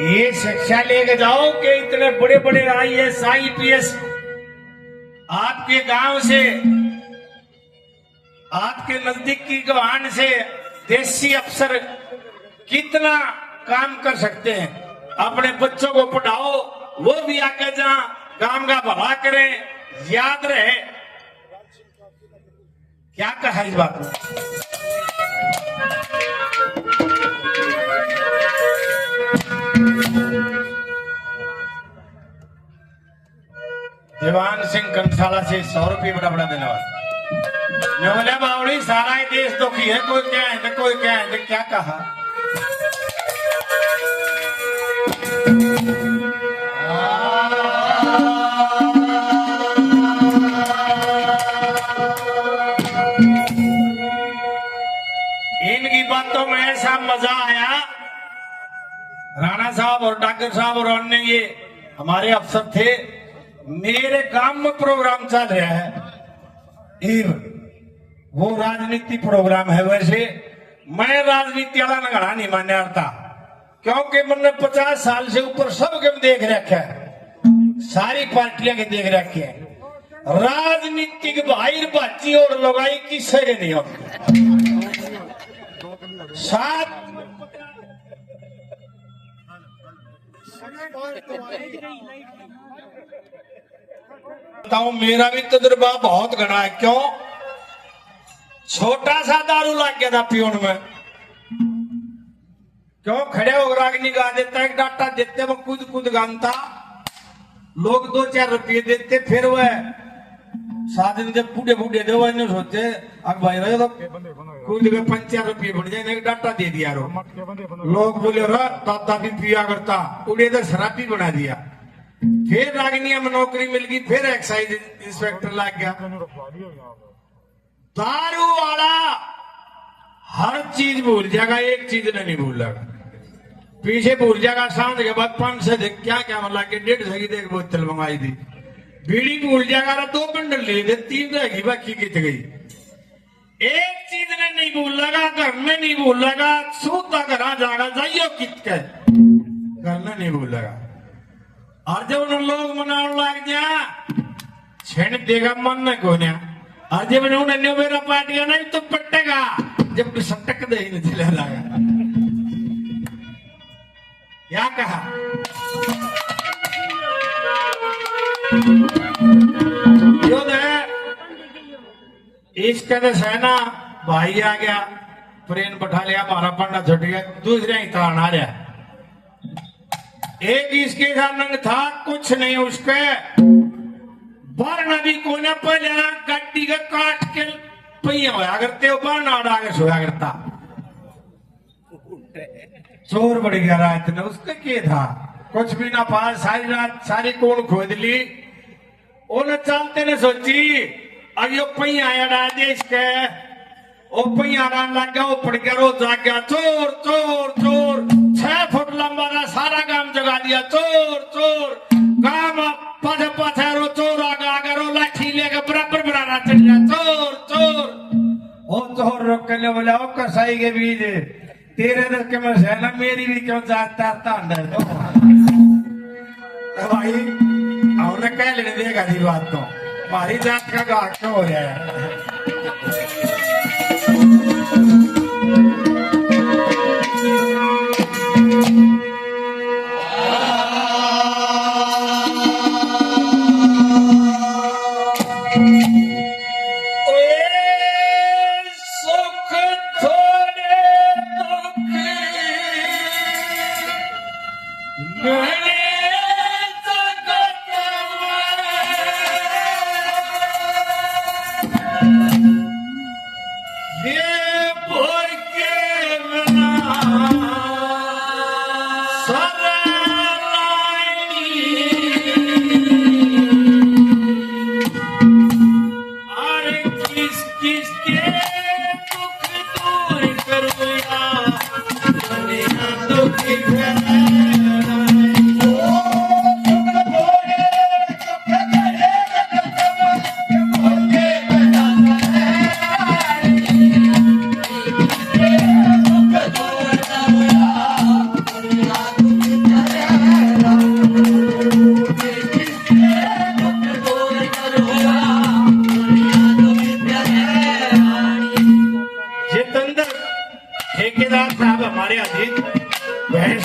ये शिक्षा लेके जाओ कि इतने बड़े बड़े IAS IPS आपके गांव से, आपके नजदीक की गवान से देसी अफसर कितना काम कर सकते हैं। अपने बच्चों को पढ़ाओ, वो भी आगे जहां काम का भला करें, याद रहे। क्या कहा इस बात में? दीवान सिंह कंसाला से 100 रुपये बड़ा बड़ा धन्यवाद। मैं बोले बावड़ी सारा ही देश दुखी है, कोई क्या है तो कोई क्या है तो क्या कहा। इनकी बातों में ऐसा मजा आया। राणा साहब और डॉक्टर साहब और अन्य ये हमारे अफसर थे। मेरे गांव में प्रोग्राम चल रहा है, वो राजनीति प्रोग्राम है। वैसे मैं राजनीति वाला नगड़ा नहीं मान्य आता, क्योंकि मैंने 50 साल से ऊपर सबके देख रखा है, सारी पार्टियां के देख रखे हैं। राजनीतिक भाई बाची और लगाई किसी के नहीं होती। साथ बताऊं, मेरा भी तजुर्बा बहुत घना है। क्यों? छोटा सा दारू लग गया था पियोन में। क्यों? खड़े होकर रागनी गा देता, एक डाटा देते, वो कूद कूद गानता, लोग 2-4 रुपये देते। फिर वह साधन जब बूढ़े बूढ़े दे वो सोचते अब भाई रहे तो कूद के 5-4 रुपये बढ़ जाए, एक डाटा दे दिया। लोग बोले दादा भी पिया करता, उड़े तो शराबी बना दिया। फिर रागनिया में नौकरी मिल गई, फिर एक्साइज इंस्पेक्टर लग गया। दारू वाला हर चीज भूल जाएगा, एक चीज नहीं भूलेगा। पीछे भूल जाएगा, सांझ के बाद 500 देख क्या क्या मतलब 150 की देख बोतल मंगाई थी। बीड़ी भूल जाएगा, 2 बंडल ले दे, 3 रहेगी, बाकी कित गई। एक चीज ने नहीं भूलेगा, घर में नहीं भूलेगा, सूता घर जाएगा, जाइयो कित के घर में नहीं भूलेगा। और जब उन लोग मनाने लग जा छेड़ देगा मन न को ना। और जब उन्होंने मेरा पार्टियां नहीं तो पटेगा, जब सटक दे ही नहीं चला जाएगा। क्या कहा? इसके सेना भाई आ गया, प्लेन बैठा लिया, हमारा पंडा छुट गया, दूसरे ही तान आ रहा। एक इसके सामने था, कुछ नहीं उसके बारना भी कोने पर गड्डी का काट के पहिया होया करते, बारना उड़ा के सोया करता। चोर बढ़ गया रात ने, उसका क्या था? कुछ भी ना पास, सारी रात सारी कोण खोद ली। उन्हें चलते ने सोची अब यो पहिया आया डाल दे इसके, ओ पहिया डाल लग गया, वो पड़ गया, रो जाग गया, चोर चोर चोर। 6 फुट लंबा था, सारा गांव जगा दिया, चोर चोर। गांव पाछे पाछे रो चोर आगा रो लाठी लेके बराबर बराबर चढ़ गया, चोर चोर। वो चोर रोक के ले बोला, ओ कसाई के बीज तेरे दर के में से ना, मेरी भी क्यों जाता अंदर तो भाई हमने कह लेने देगा दी बात तो हमारी जात का घाट क्यों हो रहा है।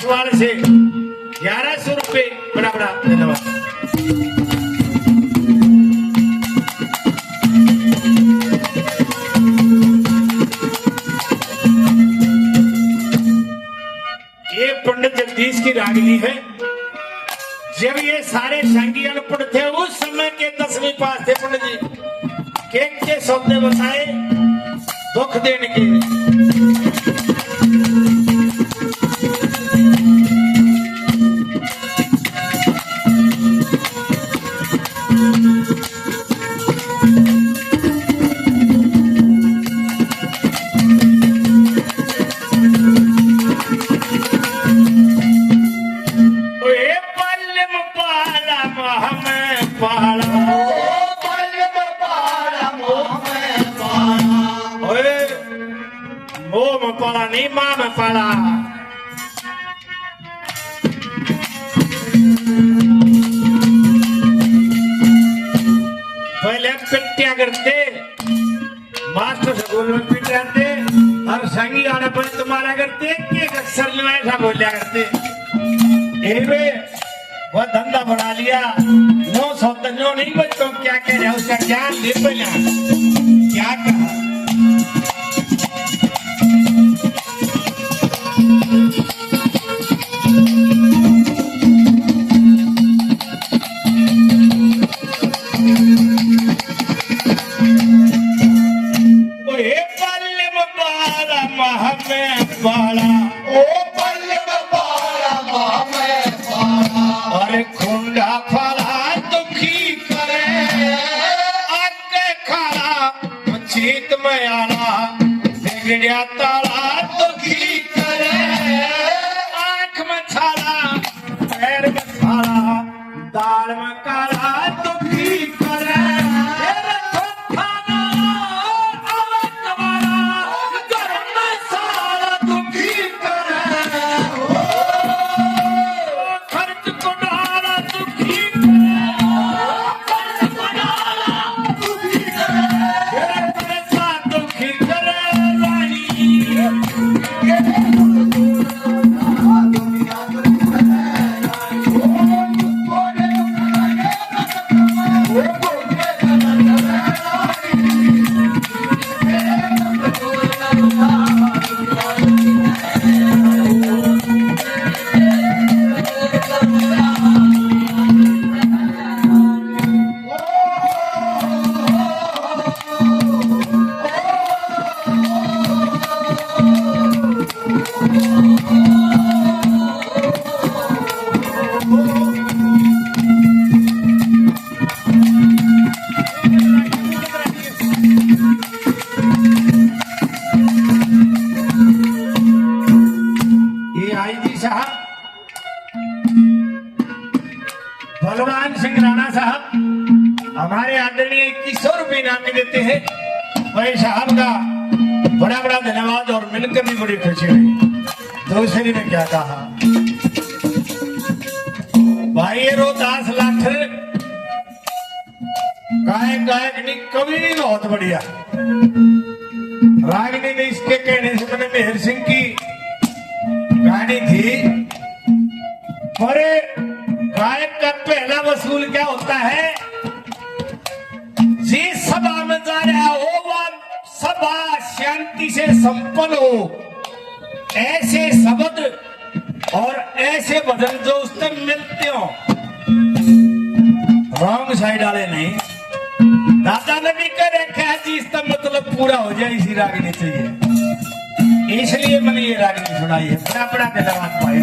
जायसवाल से 1100 रुपये। बड़ा बड़ा धन्यवाद। ये पंडित जगदीश की रागिनी है। जब ये सारे संगी अनपढ़ थे उस समय के 10वीं पास थे पंडित जी के सौदे बताए दुख देने के। पाला नहीं मां में पाला। पहले पिट्टिया करते मास्टर स्कूल में पिट जाते और संगी आने पर तुम्हारा करते एक अक्सर में ऐसा बोलिया करते। वो धंधा बना लिया। नो शब्द नो नहीं बच्चों क्या कह रहे उसका ज्ञान दे पहले क्या कहा। अरे खुंडा फला दुखी करे आगे खाला चीत में आला बिगड़िया ताला दुखी करे आंख में छाला पैर में छाला दाल में काला दुखी करे। बलवान सिंह राणा साहब हमारे आदरणीय 2100 रुपये इनाम देते हैं। भाई साहब का बड़ा बड़ा धन्यवाद और मिलकर भी बड़ी खुशी हुई। दूसरी ने क्या कहा भाई रोहतास लाठर गायक कवि नहीं बहुत बढ़िया रागिनी ने इसके कहने से मैंने मेहर सिंह की गानी थी। पर गायक का पहला वसूल क्या होता है जी सभा में जा रहा हो वह सभा शांति से संपन्न हो। ऐसे शब्द और ऐसे भजन जो उस तक मिलते हो रॉन्ग साइड वाले नहीं। दादा ने भी कह रखा है जी इसका मतलब पूरा हो जाए इसी रागिनी चाहिए इसलिए मैंने ये रागिनी सुनाई है। बड़ा बड़ा धन्यवाद भाई।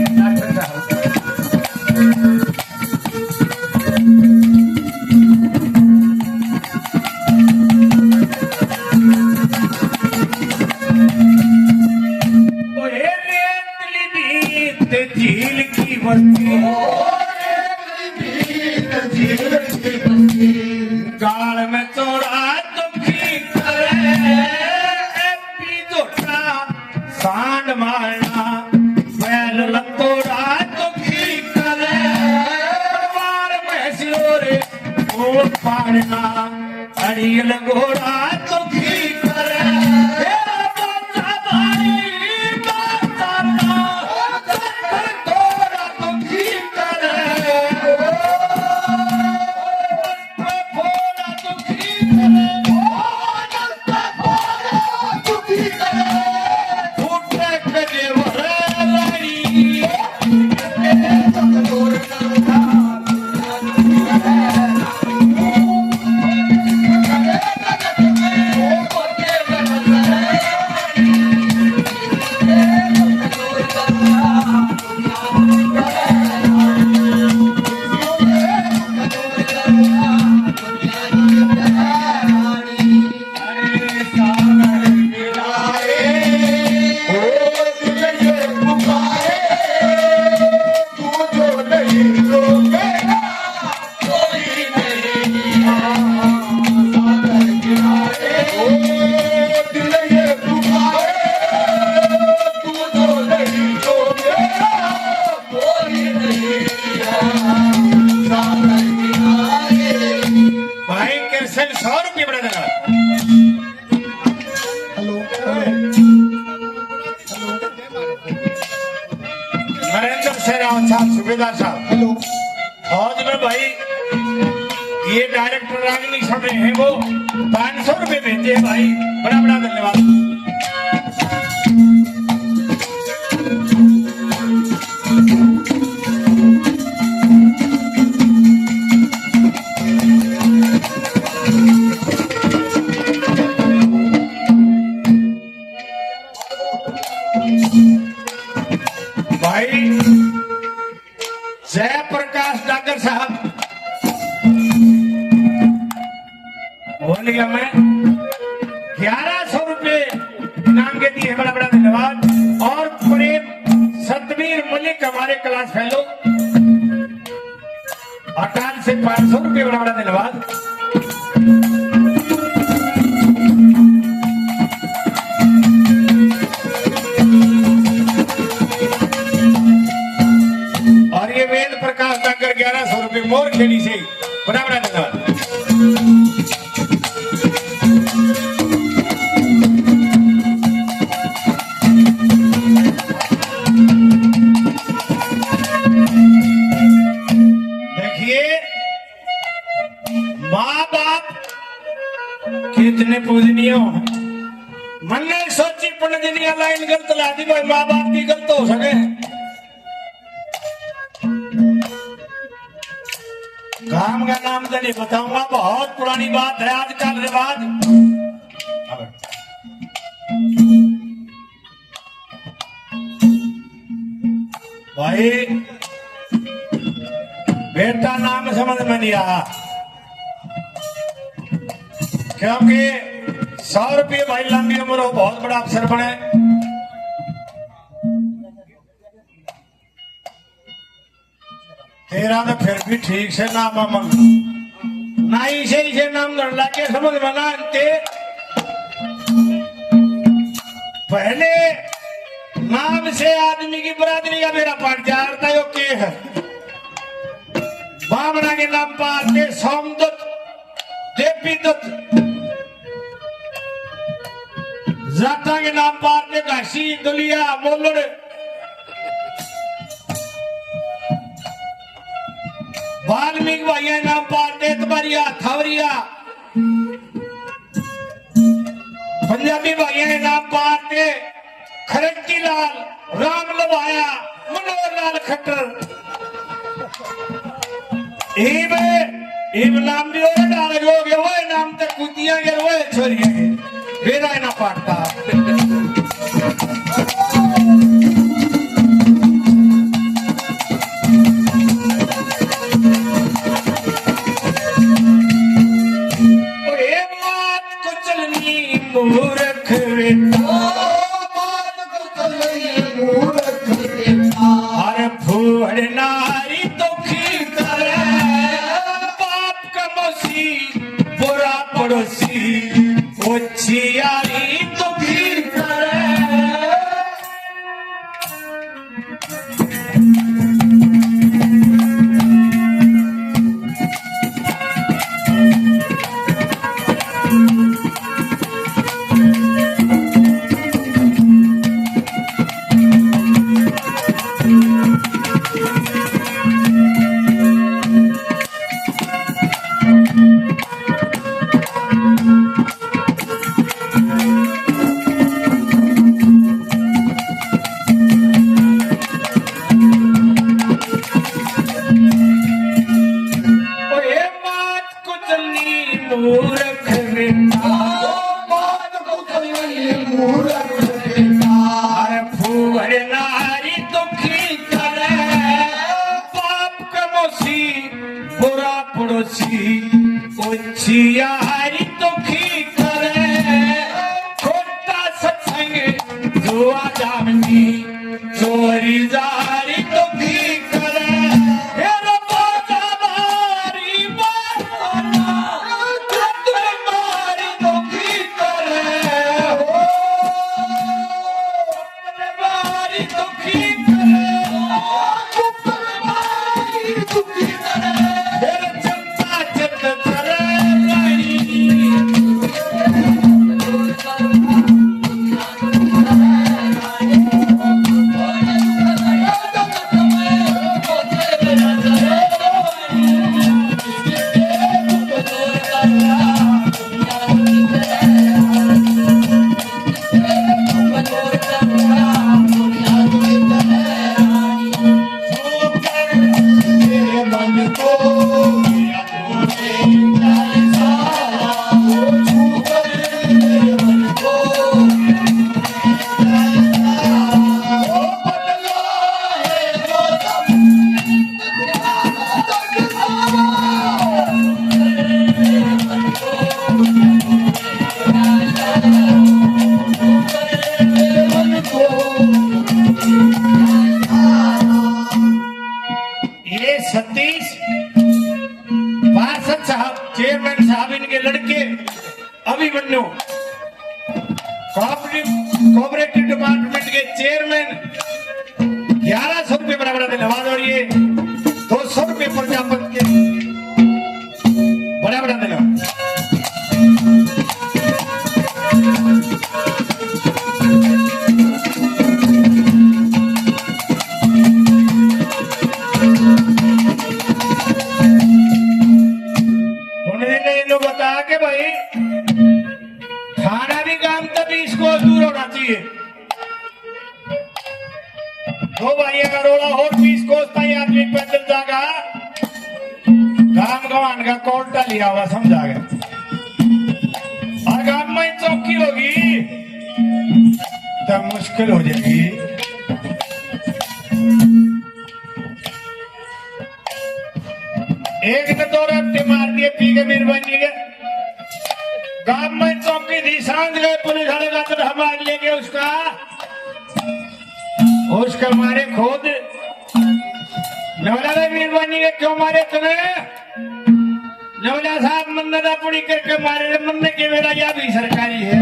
झील की बस्ती गाल में चौड़ा दुखी करे जोटा सांड मारना बैल लतोड़ा दुखी करे बार भैंसियों घोड़ पाड़ना अड़ियल घोड़ा दुखी करे। तो रावत साहब, सूबेदार साहब। हेलो। फौज में भाई ये डायरेक्टर रागिनी सब हैं, वो 500 रुपए भेजे हैं भाई, बड़ा बड़ा धन्यवाद। भाई जयप्रकाश डागर साहब, बोल गया मैं, 1100 रुपए इनाम के दिए, बड़ा बड़ा धन्यवाद। और प्रेम सतवीर मलिक हमारे क्लास फेलो, अटाल से 500 रुपए, बड़ा बड़ा धन्यवाद। और ये वेद प्रकाश डाकर 1100 रुपए मोर खेड़ी से, बड़ा बड़ा धन्यवाद। देखिए माँ बाप कितने पूजनीय हो। मन ने सोची पुण्य लाइन गलत ला दी, भाई माँ बाप भी गलत हो सके। काम का नाम तो नहीं बताऊंगा, बहुत पुरानी बात है, आजकल रिवाज। भाई बेटा नाम समझ में नहीं आया, क्योंकि 100 रुपये भाई लंबी उम्र हो, बहुत बड़ा अफसर बने। तेरा तो फिर भी ठीक से नाम अमन ना, इसे नाम धरला के समझ में ना आते। पहले नाम से आदमी की बरादरी का मेरा पाठ जाता है, के है बामना के नाम पाते सोमदत्त, देवी दत्त, जाटा के नाम पाते घासी, दुलिया, मोलड़, वाल्मीकि भाइया नाम पाते तबारिया, थावरिया, पंजाबी भाइया नाम पाते खरंटी लाल, राम लवाया, मनोहर लाल खट्टर। इब नाम भी और डाल जो गए, वो नाम तक कुतिया के, वो छोरिया के, बेरा ना पाटता। मूर्ख हर फूहड़ नारी दुखी करे, बाप का मौसी बुरा पड़ोसी, होशियारी दुखी करे। होशियारी दुखी करे, खोटा सत्संग जुआ जामनी, चोरी जारी दुखी करे। चेयरमैन साहब इनके लड़के अभिमन्यु कोऑपरेटिव डिपार्टमेंट के चेयरमैन 1100 रुपये बराबर धन्यवाद। और ये 200 रुपये प्रजापत के बराबर धन्यवाद। बता के भाई खाना भी काम तक 20 को दूर होना चाहिए। दो भाई का रोड़ा हो 20 को आदमी पैदल जागा गांव गवान का कोल्टा लिया हुआ समझा गया। और गांव में चौकी होगी तब मुश्किल हो जाएगी। एक ने 2 रफ्ते मार दिए पी के मेहरबानी के गांव में चौकी थी सांझ गए पुलिस वाले का तो हमारे लेके उसका मारे खुद नवला मेहरबानी के क्यों मारे तुम्हें नवला साहब मन्नता पूरी करके मारे मन्ने के मेरा यह भी सरकारी है।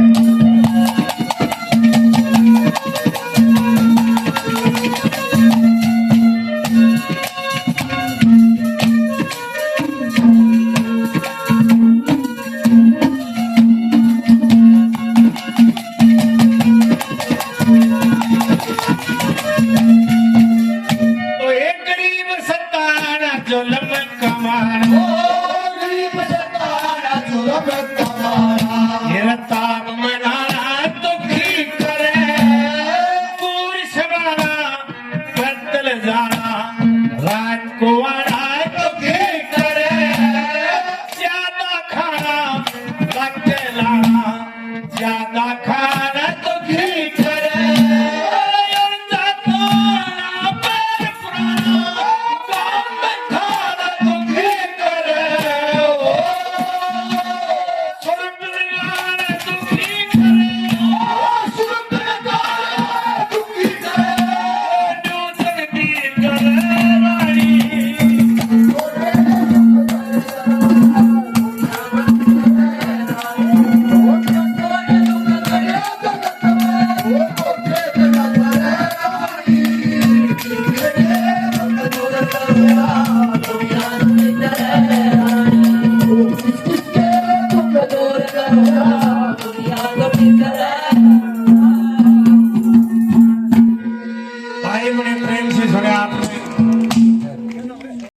भाई बड़े प्रेम से सुने आपने